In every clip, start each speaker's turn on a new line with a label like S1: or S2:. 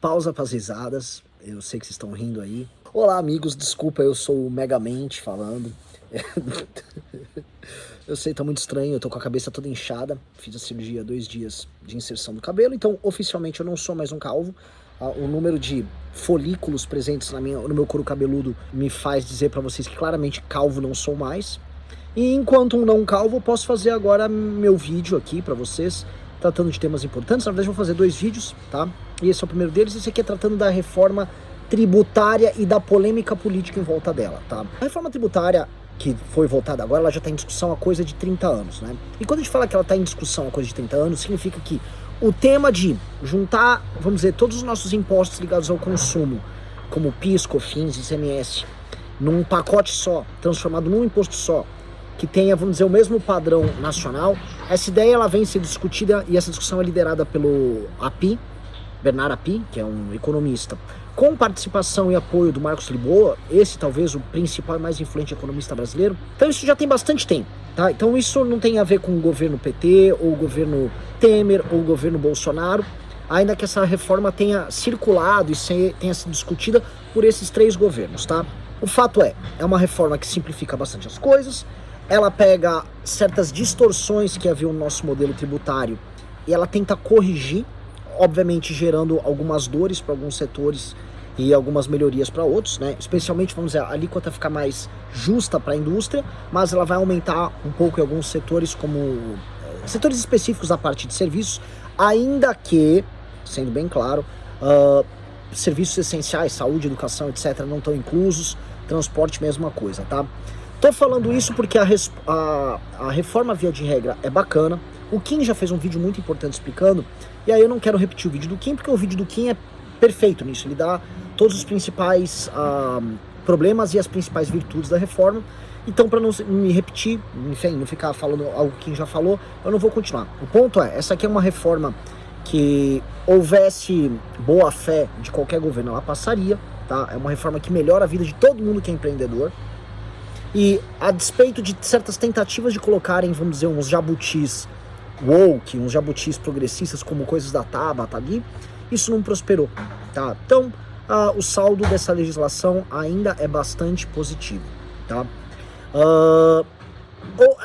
S1: Pausa para as risadas. Eu sei que vocês estão rindo aí. Olá, amigos. Desculpa, eu sou o Megamente falando. Eu sei, tá muito estranho. Eu tô com a cabeça toda inchada. Fiz a cirurgia 2 dias de inserção do cabelo. Então, oficialmente, eu não sou mais um calvo. O número de folículos presentes no meu couro cabeludo me faz dizer para vocês que claramente calvo não sou mais. E enquanto um não calvo, eu posso fazer agora meu vídeo aqui para vocês, tratando de temas importantes. Na verdade, eu vou fazer 2 vídeos, tá? E esse é o primeiro deles. Esse aqui é tratando da reforma tributária e da polêmica política em volta dela, tá? A reforma tributária que foi votada agora, ela já está em discussão há coisa de 30 anos, né? E quando a gente fala que ela está em discussão há coisa de 30 anos, significa que o tema de juntar, vamos dizer, todos os nossos impostos ligados ao consumo, como PIS, COFINS, ICMS, num pacote só, transformado num imposto só, que tenha, vamos dizer, o mesmo padrão nacional, essa ideia ela vem sendo discutida e essa discussão é liderada pelo Api, Bernard Api, que é um economista, com participação e apoio do Marcos Lisboa, esse talvez o principal e mais influente economista brasileiro. Então isso já tem bastante tempo, tá? Então isso não tem a ver com o governo PT, ou o governo Temer, ou o governo Bolsonaro, ainda que essa reforma tenha circulado e tenha sido discutida por esses 3 governos, tá? O fato é uma reforma que simplifica bastante as coisas, ela pega certas distorções que havia no nosso modelo tributário e ela tenta corrigir, obviamente gerando algumas dores para alguns setores e algumas melhorias para outros, né? Especialmente, vamos dizer, a alíquota ficar mais justa para a indústria, mas ela vai aumentar um pouco em alguns setores, como setores específicos da parte de serviços, ainda que, sendo bem claro, serviços essenciais, saúde, educação, etc., não estão inclusos, transporte, mesma coisa, tá? Tô falando isso porque a reforma via de regra é bacana. O Kim já fez um vídeo muito importante explicando, e aí eu não quero repetir o vídeo do Kim, porque o vídeo do Kim é perfeito nisso, ele dá todos os principais problemas e as principais virtudes da reforma. Então, para não me repetir, enfim, não ficar falando algo que Kim já falou, eu não vou continuar. O ponto é, essa aqui é uma reforma que houvesse boa fé de qualquer governo, ela passaria, tá? É uma reforma que melhora a vida de todo mundo que é empreendedor. E a despeito de certas tentativas de colocarem, vamos dizer, uns jabutis woke, uns jabutis progressistas como coisas da Tabata ali, isso não prosperou, tá? Então, o saldo dessa legislação ainda é bastante positivo, tá?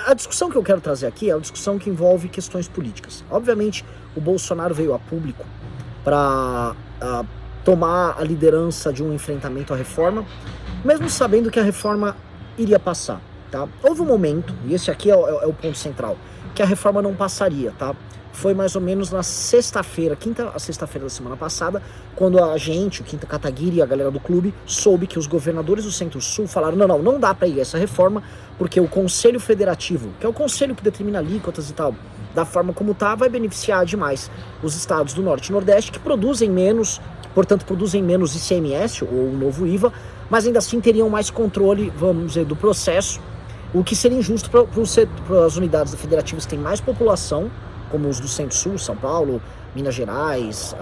S1: A discussão que eu quero trazer aqui é uma discussão que envolve questões políticas. Obviamente, o Bolsonaro veio a público para tomar a liderança de um enfrentamento à reforma, mesmo sabendo que a reforma iria passar, tá? Houve um momento, e esse aqui é o ponto central, que a reforma não passaria, tá? Foi mais ou menos na sexta-feira, quinta a sexta-feira da semana passada, quando a gente, o Quinta Kataguiri e a galera do clube, soube que os governadores do Centro-Sul falaram, não dá pra ir essa reforma, porque o Conselho Federativo, que é o conselho que determina alíquotas e tal, da forma como tá, vai beneficiar demais os estados do Norte e Nordeste, que produzem menos, portanto produzem menos ICMS, ou o novo IVA, mas ainda assim teriam mais controle, vamos dizer, do processo, o que seria injusto para as unidades federativas que têm mais população, como os do Centro-Sul, São Paulo, Minas Gerais,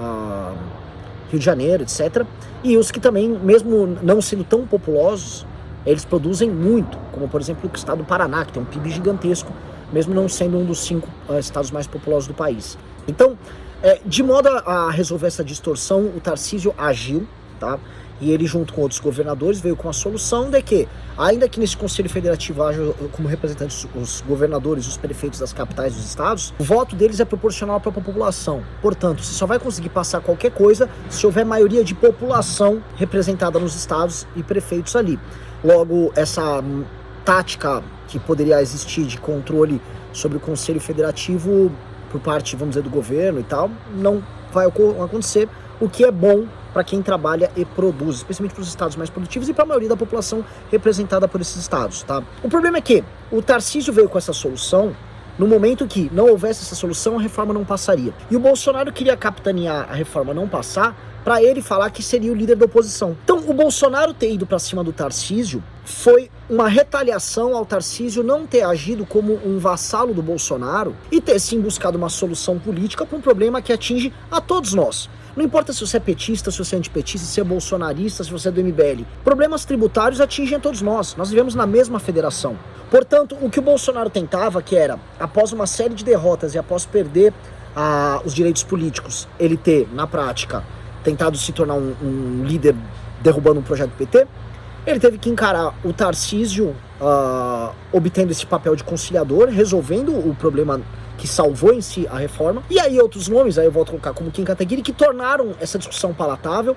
S1: Rio de Janeiro, etc. E os que também, mesmo não sendo tão populosos, eles produzem muito, como por exemplo o estado do Paraná, que tem um PIB gigantesco, mesmo não sendo um dos 5 estados mais populosos do país. Então, de modo a resolver essa distorção, o Tarcísio agiu, tá? E ele, junto com outros governadores, veio com a solução de que, ainda que nesse Conselho Federativo haja como representantes os governadores, os prefeitos das capitais dos estados, o voto deles é proporcional à própria população. Portanto, você só vai conseguir passar qualquer coisa se houver maioria de população representada nos estados e prefeitos ali. Logo, essa tática que poderia existir de controle sobre o Conselho Federativo por parte, vamos dizer, do governo e tal, não vai acontecer, o que é bom para quem trabalha e produz, especialmente para os estados mais produtivos e para a maioria da população representada por esses estados, tá? O problema é que o Tarcísio veio com essa solução no momento que não houvesse essa solução, a reforma não passaria. E o Bolsonaro queria capitanear a reforma não passar para ele falar que seria o líder da oposição. Então, o Bolsonaro ter ido para cima do Tarcísio foi uma retaliação ao Tarcísio não ter agido como um vassalo do Bolsonaro e ter sim buscado uma solução política para um problema que atinge a todos nós. Não importa se você é petista, se você é antipetista, se você é bolsonarista, se você é do MBL. Problemas tributários atingem a todos nós. Nós vivemos na mesma federação. Portanto, o que o Bolsonaro tentava, que era, após uma série de derrotas e após perder os direitos políticos, ele ter, na prática, tentado se tornar um líder derrubando um projeto do PT. Ele teve que encarar o Tarcísio obtendo esse papel de conciliador, resolvendo o problema que salvou em si a reforma. E aí outros nomes, aí eu volto a colocar como Kim Kataguiri, que tornaram essa discussão palatável,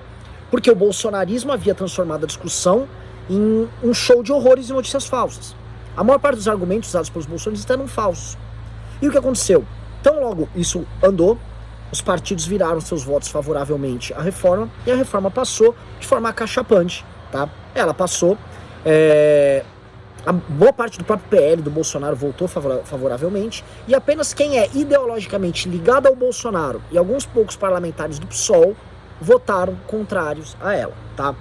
S1: porque o bolsonarismo havia transformado a discussão em um show de horrores e notícias falsas. A maior parte dos argumentos usados pelos bolsonaristas eram falsos. E o que aconteceu? Então logo isso andou, os partidos viraram seus votos favoravelmente à reforma, e a reforma passou de forma acachapante, tá? Ela passou, a boa parte do próprio PL do Bolsonaro votou favoravelmente, e apenas quem é ideologicamente ligado ao Bolsonaro e alguns poucos parlamentares do PSOL votaram contrários a ela, tá?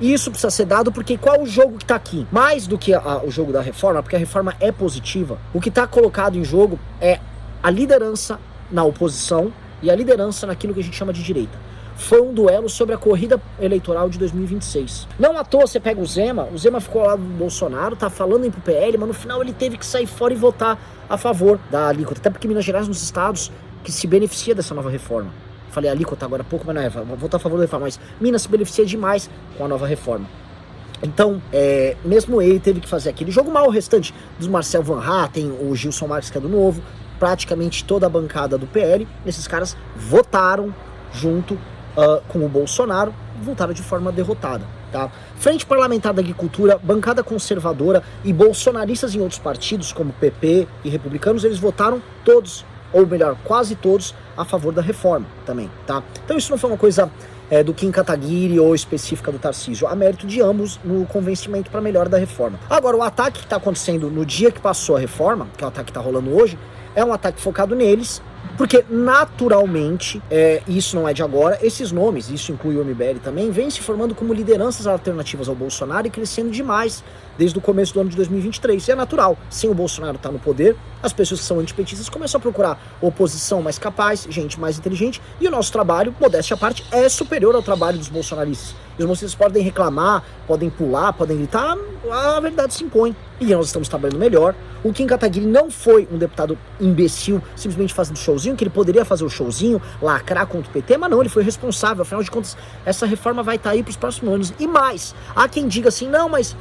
S1: E isso precisa ser dado porque qual o jogo que tá aqui? Mais do que o jogo da reforma, porque a reforma é positiva, o que tá colocado em jogo é a liderança na oposição e a liderança naquilo que a gente chama de direita. Foi um duelo sobre a corrida eleitoral de 2026. Não à toa você pega o Zema ficou ao lado do Bolsonaro, tá falando em pro PL, mas no final ele teve que sair fora e votar a favor da alíquota, até porque Minas Gerais é um dos estados que se beneficia dessa nova reforma. Falei alíquota agora há pouco, mas não é, vou votar a favor da reforma, mas Minas se beneficia demais com a nova reforma. Então, mesmo ele teve que fazer aquele jogo mal, o restante dos Marcel Van Hatten, o Gilson Marques, que é do Novo, praticamente toda a bancada do PL, esses caras votaram junto com o Bolsonaro, votaram de forma derrotada, tá? Frente Parlamentar da Agricultura, bancada conservadora e bolsonaristas em outros partidos, como PP e republicanos, eles votaram todos, ou melhor, quase todos, a favor da reforma também, tá? Então isso não foi uma coisa do Kim Kataguiri ou específica do Tarcísio, há mérito de ambos no convencimento para melhora da reforma. Agora, o ataque que está acontecendo no dia que passou a reforma, que é o ataque que está rolando hoje, é um ataque focado neles, porque naturalmente, isso não é de agora, esses nomes, isso inclui o MBL também, vêm se formando como lideranças alternativas ao Bolsonaro e crescendo demais desde o começo do ano de 2023. E é natural, sem o Bolsonaro estar no poder, as pessoas que são antipetistas começam a procurar oposição mais capaz, gente mais inteligente, e o nosso trabalho, modéstia à parte, é superior ao trabalho dos bolsonaristas. E os bolsonaristas podem reclamar, podem pular, podem gritar, a verdade se impõe. E nós estamos trabalhando melhor. O Kim Kataguiri não foi um deputado imbecil, simplesmente fazendo showzinho, que ele poderia fazer o showzinho, lacrar contra o PT, mas não, ele foi responsável. Afinal de contas, essa reforma vai estar aí para os próximos anos. E mais, há quem diga assim, não, mas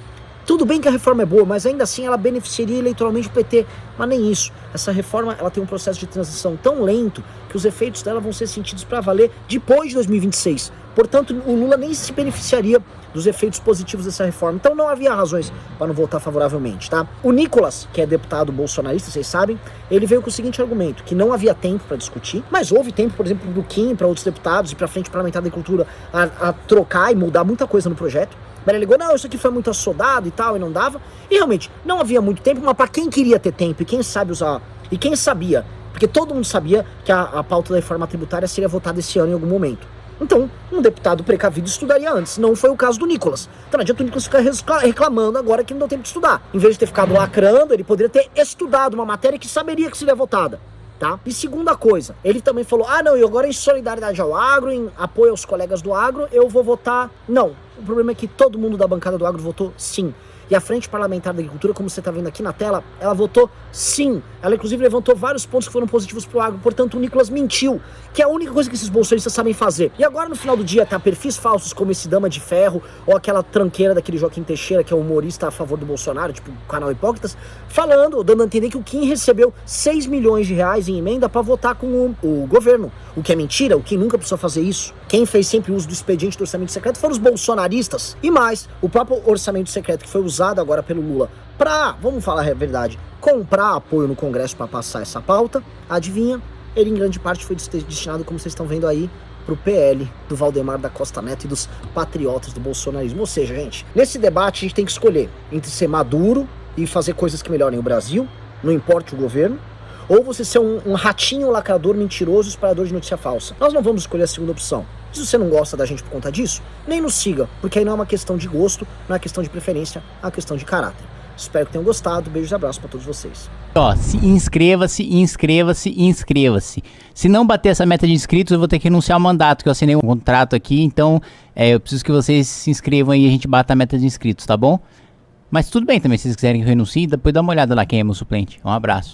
S1: tudo bem que a reforma é boa, mas ainda assim ela beneficiaria eleitoralmente o PT. Mas nem isso. Essa reforma ela tem um processo de transição tão lento que os efeitos dela vão ser sentidos para valer depois de 2026. Portanto, o Lula nem se beneficiaria dos efeitos positivos dessa reforma. Então não havia razões para não votar favoravelmente, tá? O Nicolas, que é deputado bolsonarista, vocês sabem, ele veio com o seguinte argumento, que não havia tempo para discutir, mas houve tempo, por exemplo, do Kim, para outros deputados e para a Frente Parlamentar da Agricultura a trocar e mudar muita coisa no projeto. Mas ele alegou, não, isso aqui foi muito assodado e tal, e não dava. E realmente, não havia muito tempo, mas para quem queria ter tempo e quem sabe usar, e quem sabia, porque todo mundo sabia que a pauta da reforma tributária seria votada esse ano em algum momento. Então, um deputado precavido estudaria antes. Não foi o caso do Nicolas. Então não adianta o Nicolas ficar reclamando agora que não deu tempo de estudar. Em vez de ter ficado lacrando, ele poderia ter estudado uma matéria que saberia que seria votada. Tá? E segunda coisa, ele também falou, não, e agora em solidariedade ao agro, em apoio aos colegas do agro, eu vou votar não. O problema é que todo mundo da bancada do agro votou sim. E a Frente Parlamentar da Agricultura, como você está vendo aqui na tela, ela votou sim. Ela, inclusive, levantou vários pontos que foram positivos para o agro. Portanto, o Nicolas mentiu, que é a única coisa que esses bolsonaristas sabem fazer. E agora, no final do dia, tá perfis falsos como esse Dama de Ferro, ou aquela tranqueira daquele Joaquim Teixeira, que é um humorista a favor do Bolsonaro, tipo o canal Hipócritas, falando, dando a entender que o Kim recebeu 6 milhões de reais em emenda para votar com o governo. O que é mentira, o Kim nunca precisou fazer isso. Quem fez sempre uso do expediente do orçamento secreto foram os bolsonaristas. E mais, o próprio orçamento secreto que foi usado agora pelo Lula pra, vamos falar a verdade, comprar apoio no Congresso para passar essa pauta, adivinha? Ele em grande parte foi destinado, como vocês estão vendo aí, pro PL do Valdemar da Costa Neto e dos patriotas do bolsonarismo. Ou seja, gente, nesse debate a gente tem que escolher entre ser maduro e fazer coisas que melhorem o Brasil, não importa o governo, ou você ser um ratinho lacrador, mentiroso, espalhador de notícia falsa. Nós não vamos escolher a segunda opção. Se você não gosta da gente por conta disso, nem nos siga, porque aí não é uma questão de gosto, não é uma questão de preferência, é uma questão de caráter. Espero que tenham gostado, beijos e abraços para todos vocês.
S2: Se inscreva-se. Se não bater essa meta de inscritos, eu vou ter que renunciar ao mandato, que eu assinei um contrato aqui, então eu preciso que vocês se inscrevam e a gente bata a meta de inscritos, tá bom? Mas tudo bem também, se vocês quiserem que eu renuncie, depois dá uma olhada lá quem é meu suplente. Um abraço.